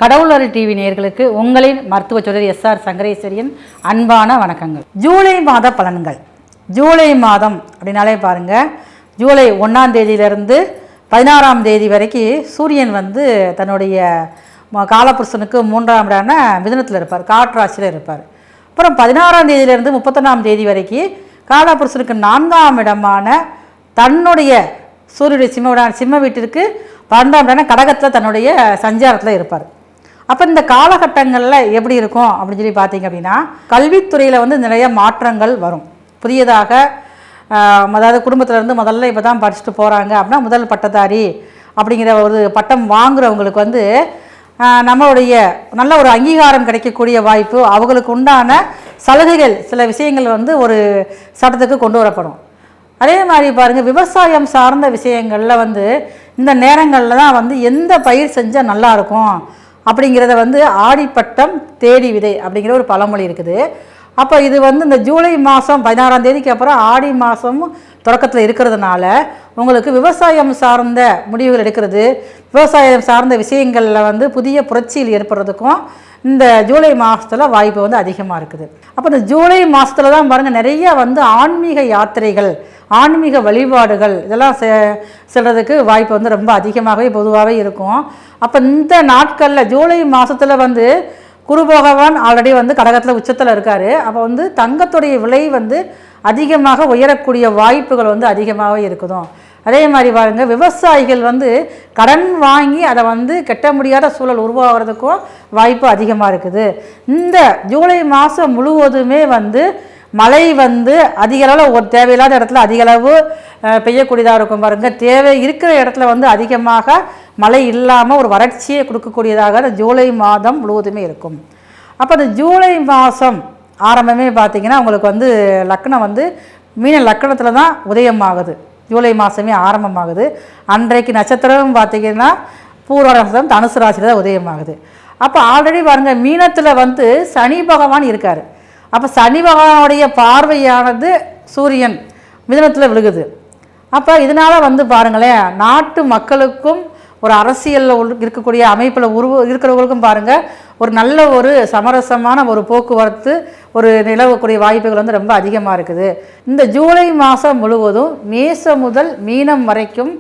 கடவுளர் TV நேயர்களுக்கு உங்களின் மருத்துவ சோதரி எஸ்ஆர் சங்கரேஸ்வரியின் அன்பான வணக்கங்கள். ஜூலை மாத பலன்கள். ஜூலை மாதம் அப்படின்னாலே பாருங்கள், ஜூலை 1ஆம் தேதியிலிருந்து 16ஆம் தேதி வரைக்கும் சூரியன் தன்னுடைய காலபுருஷனுக்கு 3ஆம் இடான மிதுனத்தில் இருப்பார், காற்றாட்சியில் இருப்பார். அப்புறம் 16ஆம் தேதியிலிருந்து 31ஆம் தேதி வரைக்கும் காலபுருஷனுக்கு 4ஆம் இடமான தன்னுடைய சூரியனுடைய சிம்ம வீட்டிற்கு 12ஆம் இடான கடகத்தில் தன்னுடைய சஞ்சாரத்தில் இருப்பார். அப்போ இந்த காலகட்டங்களில் எப்படி இருக்கும் அப்படின்னு சொல்லி பார்த்தீங்க அப்படின்னா, கல்வித்துறையில் நிறைய மாற்றங்கள் வரும். புதியதாக அதாவது குடும்பத்திலேருந்து முதல்ல இப்போ தான் படிச்சுட்டு போகிறாங்க அப்படின்னா முதல் பட்டதாரி அப்படிங்கிற ஒரு பட்டம் வாங்குறவங்களுக்கு நம்மளுடைய நல்ல ஒரு அங்கீகாரம் கிடைக்கக்கூடிய வாய்ப்பு, அவங்களுக்கு உண்டான சலுகைகள் சில விஷயங்கள் ஒரு சட்டத்துக்கு கொண்டு வரப்படும். அதே மாதிரி பாருங்கள், விவசாயம் சார்ந்த விஷயங்களில் இந்த நேரங்களில் தான் எந்த பயிர் செஞ்சால் நல்லாயிருக்கும் அப்படிங்கிறத ஆடிப்பட்டம் தேடி விதை அப்படிங்கிற ஒரு பழமொழி இருக்குது. அப்போ இது இந்த ஜூலை மாதம் 16ஆம் தேதிக்கு அப்புறம் ஆடி மாதம் தொடக்கத்தில் இருக்கிறதுனால உங்களுக்கு விவசாயம் சார்ந்த முடிவுகள் எடுக்கிறது, விவசாயம் சார்ந்த விஷயங்களில் புதிய புரட்சியில் ஏற்படுறதுக்கும் இந்த ஜூலை மாதத்தில் வாய்ப்பு அதிகமாக இருக்குது. அப்போ இந்த ஜூலை மாதத்தில் தான் பாருங்கள், நிறைய ஆன்மீக யாத்திரைகள், ஆன்மீக வழிபாடுகள் இதெல்லாம் செல்றதுக்கு வாய்ப்பு ரொம்ப அதிகமாகவே பொதுவாகவே இருக்கும். அப்போ இந்த நாட்களில் ஜூலை மாதத்தில் குரு பகவான் ஆல்ரெடி கடகத்தில் உச்சத்தில் இருக்கார். அப்போ தங்கத்துடைய விலை அதிகமாக உயரக்கூடிய வாய்ப்புகள் அதிகமாகவே இருக்குதும். அதே மாதிரி பாருங்கள், விவசாயிகள் கடன் வாங்கி அதை கட்ட முடியாத சூழல் உருவாகிறதுக்கும் வாய்ப்பு அதிகமாக இருக்குது. இந்த ஜூலை மாதம் முழுவதுமே மழை அதிக அளவில் ஒரு தேவையில்லாத இடத்துல அதிக அளவு பெய்யக்கூடியதாக இருக்கும். பாருங்கள், தேவை இருக்கிற இடத்துல அதிகமாக மழை இல்லாமல் ஒரு வறட்சியை கொடுக்கக்கூடியதாக இந்த ஜூலை மாதம் முழுவதுமே இருக்கும். அப்போ இந்த ஜூலை மாதம் ஆரம்பமே பார்த்திங்கன்னா உங்களுக்கு லக்னம் மீன லக்கணத்தில் தான் உதயமாகுது. ஜூலை மாதமே ஆரம்பமாகுது. அன்றைக்கு நட்சத்திரம் பார்த்திங்கன்னா பூர்வ நட்சத்திரம் தனுசு ராசியில் தான் உதயமாகுது. அப்போ ஆல்ரெடி பாருங்கள், மீனத்தில் சனி பகவான் இருக்கார். அப்போ சனி பகவானுடைய பார்வையானது சூரியன் மிதுனத்தில் விழுகுது. அப்போ இதனால் பாருங்களேன், நாட்டு மக்களுக்கும் ஒரு அரசியலில் இருக்கக்கூடிய அமைப்பில் இருக்கிறவங்களுக்கும் பாருங்கள், ஒரு நல்ல ஒரு சமரசமான ஒரு போக்குவரத்து ஒரு நிலவக்கூடிய வாய்ப்புகள் ரொம்ப அதிகமாக இருக்குது. இந்த ஜூலை மாதம் முழுவதும் மேசம் முதல் மீனம் வரைக்கும்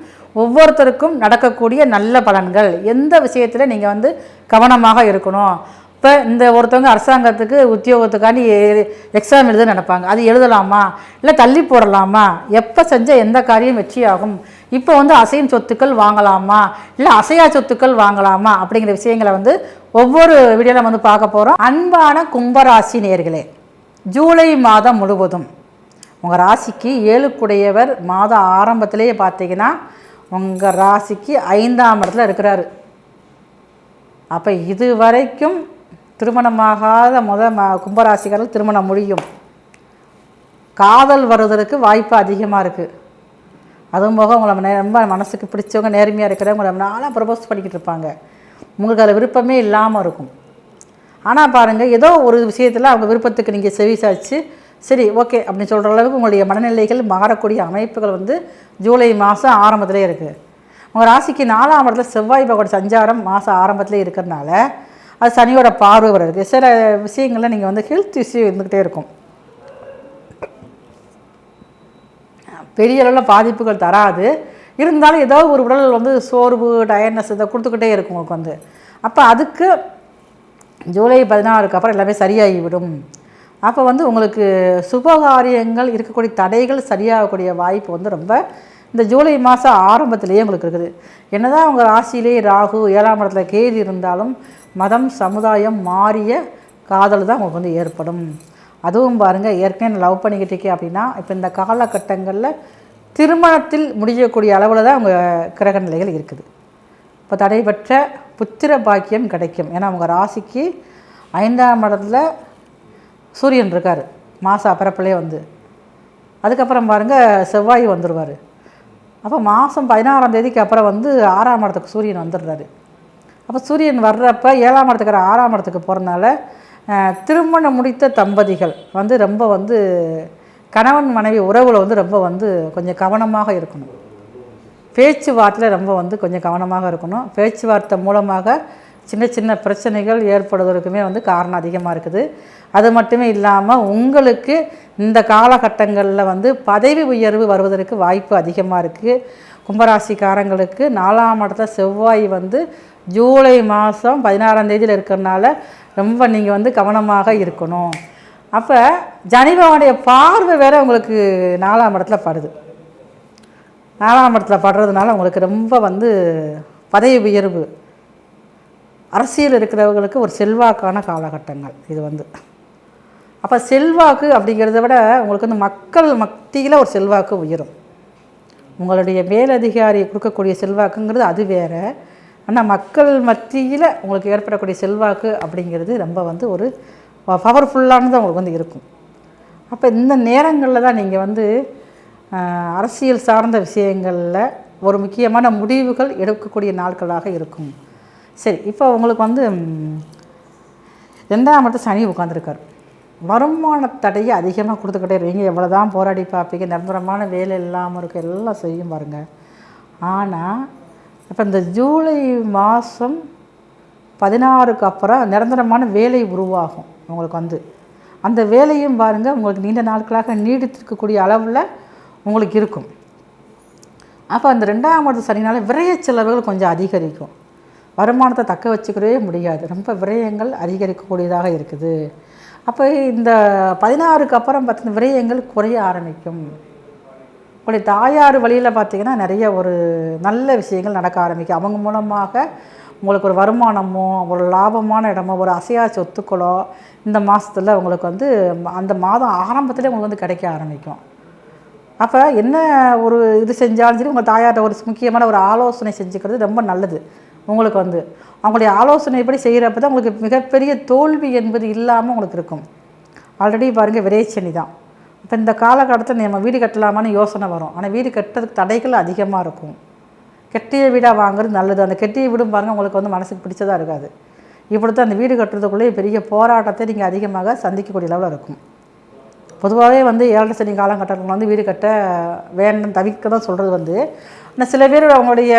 ஒவ்வொருத்தருக்கும் நடக்கக்கூடிய நல்ல பலன்கள். எந்த விஷயத்தில் நீங்கள் கவனமாக இருக்கணும். இப்போ இந்த ஒருத்தவங்க அரசாங்கத்துக்கு உத்தியோகத்துக்காண்டி எக்ஸாம் எழுத நினைப்பாங்க, அது எழுதலாமா இல்லை தள்ளி போடலாமா, எப்போ செஞ்சால் எந்த காரியம் வெற்றியாகும், இப்போ அசையும் சொத்துக்கள் வாங்கலாமா இல்லை அசையா சொத்துக்கள் வாங்கலாமா அப்படிங்கிற விஷயங்களை ஒவ்வொரு வீடியோவில் பார்க்க போகிறோம். அன்பான கும்பராசி நேயர்களே, ஜூலை மாதம் முழுவதும் உங்கள் ராசிக்கு 7க்குடையவர் மாத ஆரம்பத்திலேயே பார்த்தீங்கன்னா உங்கள் ராசிக்கு 5ஆம் இடத்துல இருக்கிறாரு. அப்போ இது வரைக்கும் திருமணமாகாத கும்பராசிக்காரர்கள் திருமணம் முடியும். காதல் வருவதற்கு வாய்ப்பு அதிகமாக இருக்குது. அதுவும் போக உங்களை ரொம்ப மனசுக்கு பிடிச்சவங்க, நேர்மையாக இருக்கிறவங்க உங்களை நாளாக ப்ரப்போஸ் பண்ணிக்கிட்டு இருப்பாங்க. உங்களுக்கு அதில் விருப்பமே இல்லாமல் இருக்கும். ஆனால் பாருங்கள், ஏதோ ஒரு விஷயத்தில் அவங்க விருப்பத்துக்கு நீங்கள் செவிசாய்ச்சி சரி ஓகே அப்படின்னு சொல்கிற அளவுக்கு உங்களுடைய மனநிலைகள் மாறக்கூடிய அமைப்புகள் ஜூலை மாதம் ஆரம்பத்திலே இருக்குது. உங்கள் ராசிக்கு 4ஆம் இடத்துல செவ்வாய் பகவான் சஞ்சாரம் மாதம் ஆரம்பத்திலே இருக்கிறதுனால அது சனியோட பார்வை வருது. சில விஷயங்களில் நீங்கள் ஹெல்த் இஷ்யூ இருந்துக்கிட்டே இருக்கும். பெரிய அளவில் பாதிப்புகள் தராது, இருந்தாலும் ஏதோ ஒரு உடல் சோர்வு, டயர்னஸ் இதை கொடுத்துக்கிட்டே இருக்கும் உங்களுக்கு அப்போ அதுக்கு ஜூலை 16க்கு அப்புறம் எல்லாமே சரியாகிவிடும். அப்போ உங்களுக்கு சுபகாரியங்கள் இருக்கக்கூடிய தடைகள் சரியாகக்கூடிய வாய்ப்பு ரொம்ப இந்த ஜூலை மாதம் ஆரம்பத்திலேயே உங்களுக்கு இருக்குது. என்னதான் உங்கள் ராசியிலேயே ராகு 7ஆம் இடத்துல கேது இருந்தாலும் மதம் சமுதாயம் மாறிய காதல் தான் உங்களுக்கு ஏற்படும். அதுவும் பாருங்கள், ஏற்கனவே லவ் பண்ணிக்கிட்டு இருக்கேன் அப்படின்னா இப்போ இந்த காலகட்டங்களில் திருமணத்தில் முடியக்கூடிய அளவில் தான் உங்கள் கிரக நிலைகள் இருக்குது. இப்போ தடைபெற்ற புத்திர பாக்கியம் கிடைக்கும். ஏன்னா உங்கள் ராசிக்கு 5ஆம் இடத்துல சூரியன் இருக்கார் மாதம் பிறப்பிலே அதுக்கப்புறம் பாருங்கள் செவ்வாய் வந்துடுவார். அப்போ மாதம் 16ஆம் தேதிக்கு அப்புறம் 6ஆம் இடத்துக்கு சூரியன் வந்துடுறாரு. அப்போ சூரியன் வர்றப்போ 7ஆம் இடத்துக்கு 6ஆம் இடத்துக்கு போகிறதுனால திருமணம் முடித்த தம்பதிகள் ரொம்ப கணவன் மனைவி உறவில் ரொம்ப கொஞ்சம் கவனமாக இருக்கணும். பேச்சுவார்த்தையில் ரொம்ப கொஞ்சம் கவனமாக இருக்கணும். பேச்சுவார்த்தை மூலமாக சின்ன சின்ன பிரச்சனைகள் ஏற்படுவதற்குமே வந்து காரணம் அதிகமாக இருக்குது. அது மட்டுமே இல்லாமல் உங்களுக்கு இந்த காலகட்டங்களில் வந்து பதவி உயர்வு வருவதற்கு வாய்ப்பு அதிகமாக இருக்குது. கும்பராசிக்காரங்களுக்கு 4ஆம் இடத்துல செவ்வாய் வந்து ஜூலை மாதம் 16ஆம் தேதியில் இருக்கிறதுனால ரொம்ப நீங்கள் வந்து கவனமாக இருக்கணும். அப்போ ஜனிபவனுடைய பார்வை வேறு உங்களுக்கு 4ஆம் இடத்துல படுது. 4ஆம் இடத்துல படுறதுனால உங்களுக்கு ரொம்ப வந்து பதவி உயர்வு, அரசியல் இருக்கிறவங்களுக்கு ஒரு செல்வாக்கான காலகட்டங்கள் இது வந்து. அப்போ செல்வாக்கு அப்படிங்கிறத விட உங்களுக்கு வந்து மக்கள் மத்தியில் ஒரு செல்வாக்கு உயரும். உங்களுடைய மேலதிகாரி கொடுக்கக்கூடிய செல்வாக்குங்கிறது அது வேறு. ஆனால் மக்கள் மத்தியில் உங்களுக்கு ஏற்படக்கூடிய செல்வாக்கு அப்படிங்கிறது ரொம்ப வந்து ஒரு பவர்ஃபுல்லானது உங்களுக்கு வந்து இருக்கும். அப்போ இந்த நேரங்களில் தான் நீங்கள் வந்து அரசியல் சார்ந்த விஷயங்களில் ஒரு முக்கியமான முடிவுகள் எடுக்கக்கூடிய நாட்களாக இருக்கும். சரி, இப்போ உங்களுக்கு வந்து 2ஆம் இடத்துல சனி உட்காந்துருக்கார். வருமான தடையை அதிகமாக கொடுத்துக்கிட்டே இருவீங்க. எவ்வளோ தான் போராடி பார்ப்பீங்க, நிரந்தரமான வேலை இல்லாமல் இருக்க எல்லாம் செய்யும் பாருங்கள். ஆனால் இப்போ இந்த ஜூலை மாதம் 16க்கு அப்புறம் நிரந்தரமான வேலை உருவாகும் உங்களுக்கு வந்து. அந்த வேலையும் பாருங்கள் உங்களுக்கு நீண்ட நாட்களாக நீடித்திருக்கக்கூடிய அளவில் உங்களுக்கு இருக்கும். அப்போ அந்த 2ஆம் இடத்து சனினால் விரய செலவுகள் கொஞ்சம் அதிகரிக்கும். வருமானத்தை தக்க வச்சுக்கவே முடியாது, ரொம்ப விரயங்கள் அதிகரிக்கக்கூடியதாக இருக்குது. அப்போ இந்த 16க்கு அப்புறம் பார்த்திங்கன்னா விரயங்கள் குறைய ஆரம்பிக்கும். உங்களுடைய தாயார் வழியில் பார்த்திங்கன்னா நிறைய ஒரு நல்ல விஷயங்கள் நடக்க ஆரம்பிக்கும். அவங்க மூலமாக உங்களுக்கு ஒரு வருமானமோ ஒரு லாபமான இடமோ ஒரு அசையா சொத்துக்களோ இந்த மாதத்தில் உங்களுக்கு வந்து அந்த மாதம் ஆரம்பத்திலே உங்களுக்கு வந்து கிடைக்க ஆரம்பிக்கும். அப்போ என்ன ஒரு இது செஞ்சாலும் சரி உங்கள் தாயார்கிட்ட ஒரு முக்கியமான ஒரு ஆலோசனை செஞ்சுக்கிறது ரொம்ப நல்லது. உங்களுக்கு வந்து அவங்களுடைய ஆலோசனைப்படி செய்கிறப்ப தான் உங்களுக்கு மிகப்பெரிய தோல்வி என்பது இல்லாமல் உங்களுக்கு இருக்கும். ஆல்ரெடி பாருங்கள் விரைச்சனி தான். இப்போ இந்த காலகட்டத்தில் நம்ம வீடு கட்டலாமான்னு யோசனை வரும். ஆனால் வீடு கட்டுறதுக்கு தடைகள் அதிகமாக இருக்கும். கெட்டிய வீடாக வாங்குறது நல்லது. அந்த கெட்டிய வீடும் பாருங்கள் உங்களுக்கு வந்து மனசுக்கு பிடிச்சதாக இருக்காது. இப்படி தான் அந்த வீடு கட்டுறதுக்குள்ளேயே பெரிய போராட்டத்தை நீங்கள் அதிகமாக சந்திக்கக்கூடிய அளவில் இருக்கும். பொதுவாகவே வந்து 7 சனி காலகட்டத்தில் வந்து வீடு கட்ட வேண்டாம் தவிர்க்க தான் சொல்கிறது வந்து. ஆனால் சில பேர் அவங்களுடைய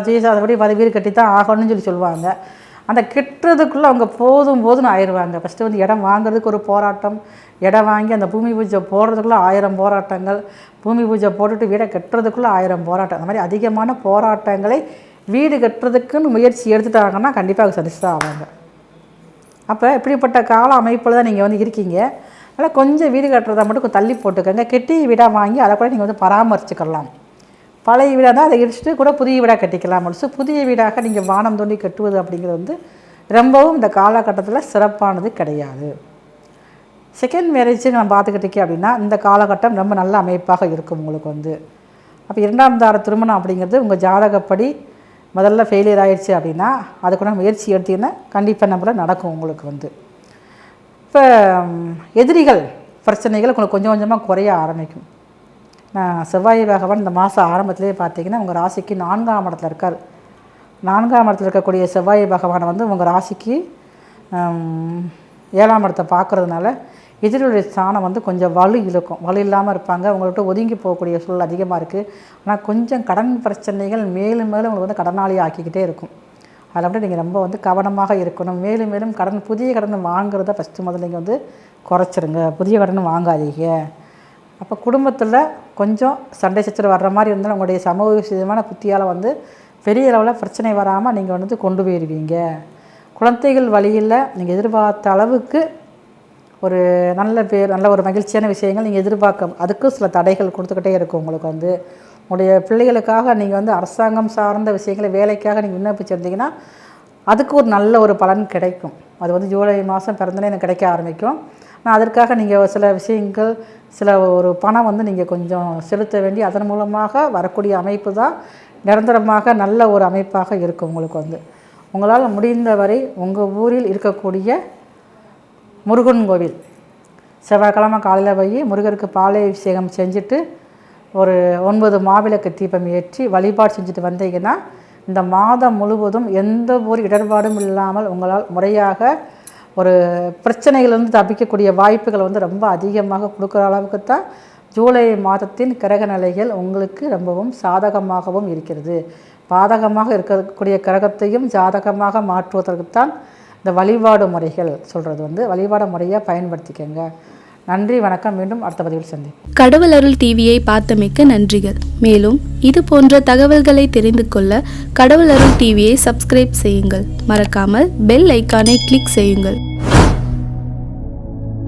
ஜெயசாதபடி வீடு கட்டி தான் ஆகணும்னு சொல்லுவாங்க. அந்த கெட்டுறதுக்குள்ளே அவங்க போதும்னு ஆயிடுவாங்க. ஃபஸ்ட்டு வந்து இடம் வாங்குறதுக்கு ஒரு போராட்டம், இடம் வாங்கி அந்த பூமி பூஜை போடுறதுக்குள்ளே 1000 போராட்டங்கள், பூமி பூஜை போட்டுட்டு வீடை கட்டுறதுக்குள்ளே 1000 போராட்டம். அந்த மாதிரி அதிகமான போராட்டங்களை வீடு கட்டுறதுக்குன்னு முயற்சி எடுத்துட்டாங்கன்னா கண்டிப்பாக சந்திச்சு தான் ஆவாங்க. அப்போ இப்படிப்பட்ட கால அமைப்பில் தான் நீங்கள் வந்து இருக்கீங்க. அதனால் கொஞ்சம் வீடு கட்டுறதை மட்டும் கொஞ்சம் தள்ளி போட்டுக்கோங்க. கெட்டி வீடாக வாங்கி அதை கூட நீங்கள் வந்து பராமரிச்சுக்கலாம். பழைய வீடாக தான் அதை இடிச்சுட்டு கூட புதிய வீடாக கட்டிக்கலாம். முடிச்சு புதிய வீடாக நீங்கள் வானம் தோண்டி கட்டுவது அப்படிங்கிறது வந்து ரொம்பவும் இந்த காலகட்டத்தில் சிறப்பானது கிடையாது. செகண்ட் மேரேஜுக்கு நம்ம பார்த்துக்கிட்டீங்க அப்படின்னா இந்த காலகட்டம் ரொம்ப நல்ல அமைப்பாக இருக்கும் உங்களுக்கு வந்து. அப்போ 2ஆம் தார திருமணம் அப்படிங்கிறது உங்கள் ஜாதகப்படி முதல்ல ஃபெயிலியர் ஆகிடுச்சு அப்படின்னா அதுக்கூட முயற்சி எடுத்திங்கன்னா கண்டிப்பாக நம்மள நடக்கும் உங்களுக்கு வந்து. இப்போ எதிரிகள் பிரச்சனைகள் உங்களுக்கு கொஞ்சம் கொஞ்சமாக குறைய ஆரம்பிக்கும். செவ்வாய் பகவான் இந்த மாதம் ஆரம்பத்திலே பார்த்திங்கன்னா உங்கள் ராசிக்கு 4ஆம் இடத்துல இருக்கார். 4ஆம் இடத்துல இருக்கக்கூடிய செவ்வாய் பகவானை வந்து உங்கள் ராசிக்கு 7ஆம் இடத்தை பார்க்குறதுனால எதிரிகளுடைய ஸ்தானம் வந்து கொஞ்சம் வலு இழுக்கும். வலு இல்லாமல் இருப்பாங்க. உங்கள்கிட்ட ஒதுங்கி போகக்கூடிய சூழல் அதிகமாக இருக்குது. ஆனால் கொஞ்சம் கடன் பிரச்சனைகள் மேலும் மேலும் உங்களுக்கு வந்து கடனாளி ஆக்கிக்கிட்டே இருக்கும். அதில் அப்படியே நீங்கள் ரொம்ப வந்து கவனமாக இருக்கணும். மேலும் மேலும் புதிய கடன் வாங்குறத ஃபஸ்ட்டு முதல்ல நீங்கள் வந்து குறைச்சிருங்க. புதிய கடன் வாங்காதீங்க. அப்போ குடும்பத்தில் கொஞ்சம் சண்டை சச்சரவு வர்ற மாதிரி இருந்தாலும் உங்களுடைய சமூக விஷயமான புத்தியால் வந்து பெரிய அளவில் பிரச்சனை வராமல் நீங்கள் வந்து கொண்டு போயிடுவீங்க. குழந்தைகள் வழியில் நீங்கள் எதிர்பார்த்த அளவுக்கு ஒரு நல்ல ஒரு மகிழ்ச்சியான விஷயங்கள் நீங்கள் எதிர்பார்க்க அதுக்கும் சில தடைகள் கொடுத்துக்கிட்டே இருக்கும். உங்களுக்கு வந்து உங்களுடைய பிள்ளைகளுக்காக நீங்கள் வந்து அரசாங்கம் சார்ந்த விஷயங்களை வேலைக்காக நீங்கள் விண்ணப்பிச்சிருந்தீங்கன்னா அதுக்கு ஒரு நல்ல ஒரு பலன் கிடைக்கும். அது வந்து ஜூலை மாதம் பிறந்தனே எனக்கு கிடைக்க ஆரம்பிக்கும். ஆனால் அதற்காக நீங்கள் சில விஷயங்கள் சில ஒரு பணம் வந்து நீங்கள் கொஞ்சம் செலுத்த வேண்டி அதன் மூலமாக வரக்கூடிய அமைப்பு தான் நிரந்தரமாக நல்ல ஒரு அமைப்பாக இருக்கும். உங்களுக்கு வந்து உங்களால் முடிந்தவரை உங்கள் ஊரில் இருக்கக்கூடிய முருகன் கோவில் செவ்வாய்க்கிழமை காலையில் போய் முருகருக்கு பாலை அபிஷேகம் செஞ்சுட்டு ஒரு 9 மாவிளக்கு தீபம் ஏற்றி வழிபாடு செஞ்சுட்டு வந்தீங்கன்னா இந்த மாதம் முழுவதும் எந்த ஒரு இடர்பாடும் இல்லாமல் உங்களால் முறையாக ஒரு பிரச்சனைகளிலிருந்து தப்பிக்கக்கூடிய வாய்ப்புகள் வந்து ரொம்ப அதிகமாக கொடுக்குற அளவுக்கு தான் ஜூலை மாதத்தின் கிரக நிலைகள் உங்களுக்கு ரொம்பவும் சாதகமாகவும் இருக்கிறது. பாதகமாக இருக்கக்கூடிய கிரகத்தையும் ஜாதகமாக மாற்றுவதற்குத்தான் இந்த வழிபாடு முறைகள் சொல்கிறது. வழிபாடு முறையை பயன்படுத்திக்கங்க. நன்றி, வணக்கம். மீண்டும் அடுத்த பதிவில் சந்திப்போம். கடவுள் அருள் டிவியை பார்த்தமைக்க நன்றிகள். மேலும் இது போன்ற தகவல்களை தெரிந்து கொள்ள கடவுள் அருள் டிவியை சப்ஸ்கிரைப் செய்யுங்கள். மறக்காமல் பெல் ஐக்கானை கிளிக் செய்யுங்கள்.